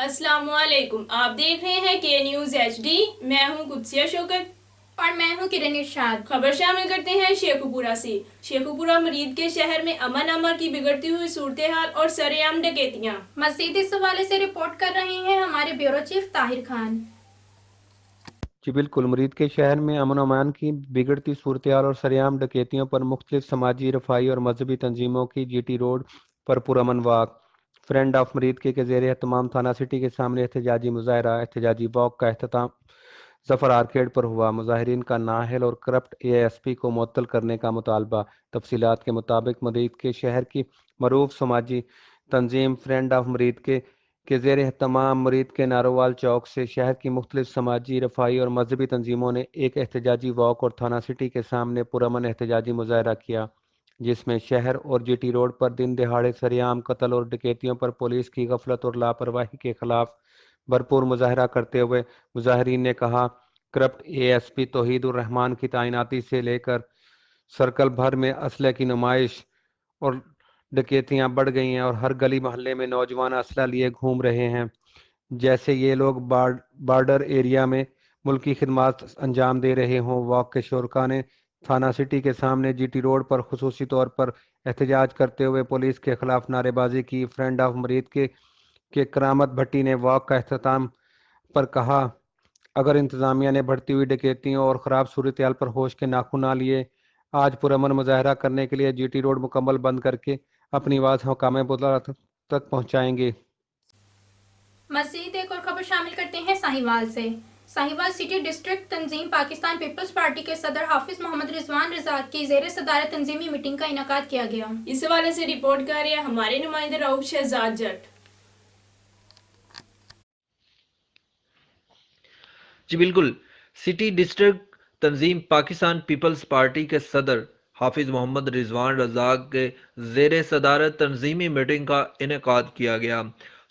السلام علیکم، آپ دیکھ رہے ہیں کے نیوز ایچ ڈی۔ میں ہوں قدسیہ شوکت اور میں ہوں کرن ارشاد۔ خبر شامل کرتے ہیں شیخو پورہ سے۔ شیخو پورہ مرید کے شہر میں امن کی بگڑتی ہوئی صورتحال اور سرعام ڈکیتیاں۔ مزید اس حوالے سے رپورٹ کر رہے ہیں ہمارے بیورو چیف طاہر خان۔ جی بالکل، مرید کے شہر میں امن و امان کی بگڑتی صورتحال اور سرعام ڈکیتیوں پر مختلف سماجی، رفاہی اور مذہبی تنظیموں کی جی ٹی روڈ پر پرامن واک فرینڈ آف مرید کے زیر اہتمام تھانہ سٹی کے سامنے احتجاجی مظاہرہ احتجاجی واک کا اختتام ظفر آرکیڈ پر ہوا۔ مظاہرین کا نااہل اور کرپٹ اے ایس پی کو معطل کرنے کا مطالبہ۔ تفصیلات کے مطابق مرید کے شہر کی معروف سماجی تنظیم فرینڈ آف مرید کے زیر اہتمام مرید کے نارووال چوک سے شہر کی مختلف سماجی، رفاہی اور مذہبی تنظیموں نے ایک احتجاجی واک اور تھانہ سٹی کے سامنے پرامن احتجاجی مظاہرہ کیا، جس میں شہر اور جی ٹی روڈ پر دن دہاڑے سرعام قتل اور ڈکیتیوں پر پولیس کی غفلت اور لاپرواہی کے خلاف بھرپور مظاہرہ کرتے ہوئے مظاہرین نے کہا، کرپٹ اے ایس پی توحید الرحمان کی تعیناتی سے لے کر سرکل بھر میں اسلحے کی نمائش اور ڈکیتیاں بڑھ گئی ہیں اور ہر گلی محلے میں نوجوان اسلحہ لیے گھوم رہے ہیں، جیسے یہ لوگ بارڈر ایریا میں ملکی خدمات انجام دے رہے ہوں۔ واک کے شرکاء نے تھانہ سٹی کے سامنے جی ٹی روڈ پر خصوصی طور پر احتجاج کرتے ہوئے پولیس کے خلاف نعرے بازی کی۔ فرینڈ آف مرید کے کرامت بھٹی نے واک کا اختتام پر کہا، اگر انتظامیہ نے بڑھتی ہوئی ڈکیتیوں اور خراب صورتحال پر ہوش کے ناخن نہ لیے، آج پرامن مظاہرہ کرنے کے لیے جی ٹی روڈ مکمل بند کر کے اپنی آواز حکام وزارت تک پہنچائیں گے۔ مزید ایک اور خبر شامل کرتے ہیں ساہیوال سے۔ ساہیوال سٹی ڈسٹرکٹ تنظیم پاکستان پیپلز پارٹی کے صدر حافظ محمد رضوان رزاق کی زیر صدارت تنظیمی میٹنگ کا انعقاد کیا گیا۔ اس حوالے سے رپورٹ کر رہے ہیں ہمارے نمائندے رؤف شہزاد جٹ۔ جی بالکل، سٹی ڈسٹرکٹ تنظیم پاکستان پیپلز پارٹی کے صدر حافظ محمد رضوان رزاق کے زیر صدارت تنظیمی میٹنگ کا انعقاد کیا گیا،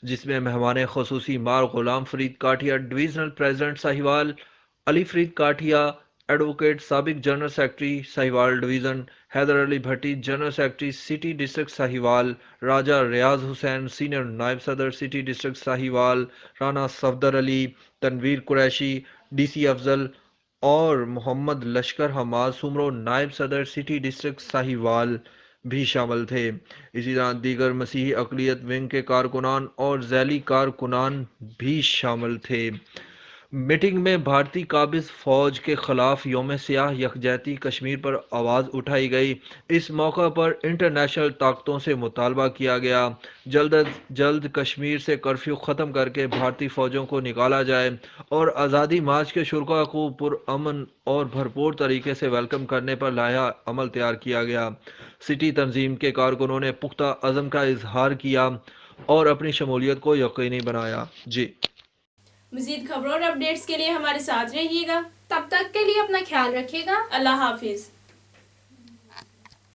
جس میں مہمان خصوصی مار Ghulam Farid Kathia divisional president Sahiwal, Ali Farid Kathia advocate سابق general secretary Sahiwal division, Haider Ali Bhatti general secretary city district Sahiwal, Raja Riaz Hussain senior نائب صدر city district Sahiwal, Rana Safdar Ali, Tanveer Qureshi D C Afzal اور محمد لشکر حماد سمرو نائب صدر سٹی ڈسٹرکٹ ساہیوال بھی شامل تھے۔ اسی طرح دیگر مسیحی اقلیت ونگ کے کارکنان اور ذیلی کارکنان بھی شامل تھے۔ میٹنگ میں بھارتی قابض فوج کے خلاف یوم سیاہ یکجہتی کشمیر پر آواز اٹھائی گئی۔ اس موقع پر انٹرنیشنل طاقتوں سے مطالبہ کیا گیا جلد از جلد کشمیر سے کرفیو ختم کر کے بھارتی فوجوں کو نکالا جائے اور آزادی مارچ کے شرکاء کو پرامن اور بھرپور طریقے سے ویلکم کرنے پر لائحہ عمل تیار کیا گیا۔ سٹی تنظیم کے کارکنوں نے پختہ عزم کا اظہار کیا اور اپنی شمولیت کو یقینی بنایا۔ جی مزید خبروں اور اپڈیٹس کے لیے ہمارے ساتھ رہیے گا۔ تب تک کے لیے اپنا خیال رکھیے گا۔ اللہ حافظ۔